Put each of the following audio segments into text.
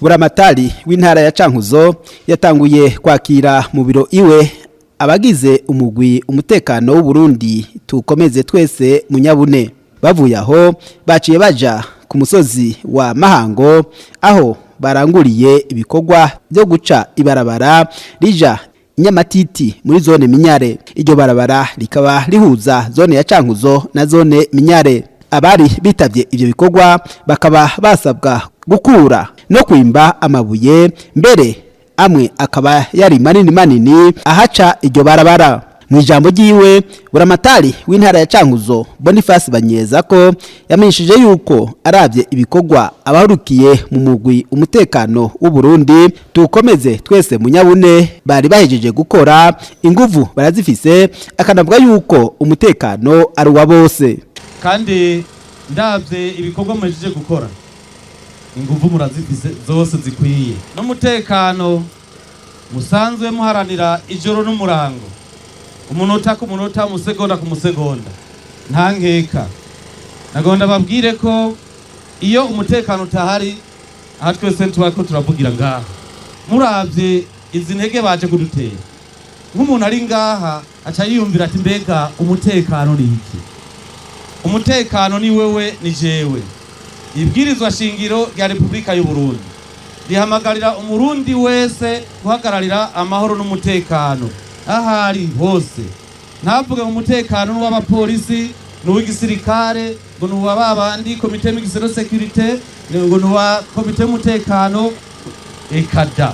Buramatari w'intara ya Cankuzo yatanguye kwakira mu biro iwe abagize umugwi umutekano w'u Burundi tukomeze twese munyabune. Bavuye aho baciye baja ku musozi wa Mahango aho baranguriye ibikorwa byo guca ibarabara rija Nyamatiti muri zone Minyare. Iryo barabara rikaba rihuza zone ya Cankuzo na zone Minyare. Abari bitavye ivyo bikorwa bakaba basabwa gukura no kwimba amabuye, mbere amwe akaba yari manini ahaca iryo barabara. Mu ijambo ryiwe Buramatari w'intara ya Cankuzo Boniface Banyeza ko yamenyesheje yuko aravye ibikorwa abahurukiye mu mugwi umutekano w'u Burundi tukomeze twese munyabune bari bahejeje gukora, inguvu barazifise, akanavuga yuko umutekano ari wa bose. Kandi ndavye ibikorwa muhejeje gukora, inguvu murazifise zose zikwiye, n'umutekano musanzwe muharanira ijoro n'umurango, umunota ku munota, umusegonda ku musegonda, nta nkeka. Nagonda babwire ko iyo umutekano utahari aha twese tubako turavugira ngaha. Muravye izi ntege baje kudutera, nk'umuntu ari ngaha aca yiyumvira ati mbega umutekano ni iki? Umutekano ni wewe ni jewe. Ibwirizwa shingiro rya Republika y'u Burundi rihamagarira umurundi wese guhagararira amahoro n'umutekano ahari hose. Ntavuge umutekano n'uw'abapolisi, n'uw'igisirikare, ngo n'uw'ababandi komite mixed security, ngo n'uwa komite y'umutekano, ekada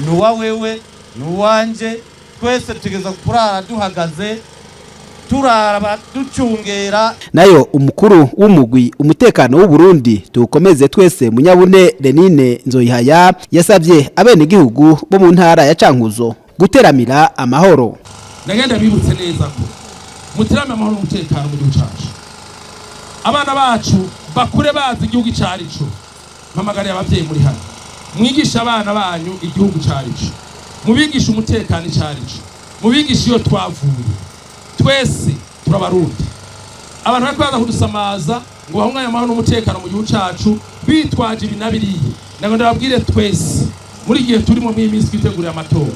n'uwa wewe n'uwanje. Twese tugeza kurara duhagaze turaraba ducungera. Nayo umukuru w'umugwi umutekano w'u Burundi tukomeze twese munyabune Lenine Nzoyihaya yasavye abene gihugu bo mu ntara ya Cankuzo guteramira amahoro. Nagenda bibutse neza ko muterame amahoro n'umutekano mu gihugu cyacu. Abana bacu bakure bazi igihugu cyarico. Mpamagariye abavyeyi muri hano, mwigisha abana banyu igihugu cyarico, mubigisha umutekano cyarico, mubigisha iyo twavuye. Twese turabarundi. Abantu bakwaza kudusamaza ngo bahunganya amahoro n'umutekano mu gihugu cyacu bitwaje ibinabiriye. Nago ndababwire twese muri gihe turimo mu iminsi twitegurira amatora,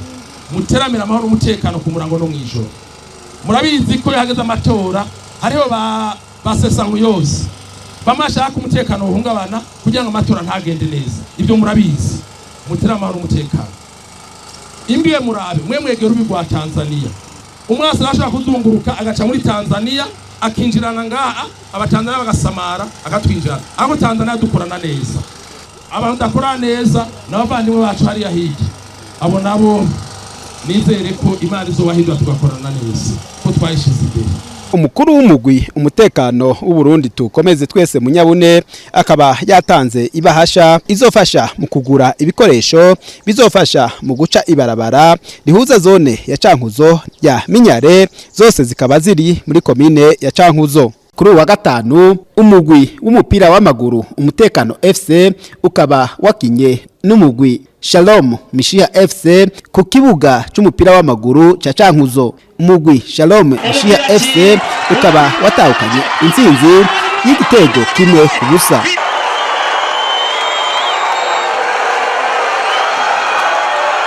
muteramira amahoro n'umutekano ku murango no mwijoro. Murabizi ko yahageze amatora hariho basesa nkuyose bamashaka umutekano uhungabana kugira ngo amatora ntagende neza. Ibyo murabizi. Muteramira amahoro n'umutekano. Imbiye murabe mwe mwegera ubi rwa Tanzania. Umwasi arashaka kuzunguruka agaca muri Tanzania akinjirana ngaha, abatanzania bagasamara agatwinjira. Aho Tanzania dukorana neza, abantu dakora neza n'abavandimwe bacu hari yahigi, abo nabo nizere ko Imana izobahindura tugakorana neza ko twayishize imbere. Umukuru w'umugwi umutekano w'u Burundi tukomeze twese munyabune akaba yatanze ibahasha izofasha mu kugura ibikoresho bizofasha mu guca ibarabara rihuza zone ya Cankuzo ya Minyare, zose zikaba ziri muri komine ya Cankuzo. Kuri wa gatanu umugwi w'umupira w'amaguru umutekano FC ukaba wakinye n'umugwi Shalom Mishiha FC ku kibuga cy'umupira w'amaguru cha Cankuzo. Umugwi Shalom Mishiha FC ukaba watahukanye intsinzi y'igitego kimwe ku busa.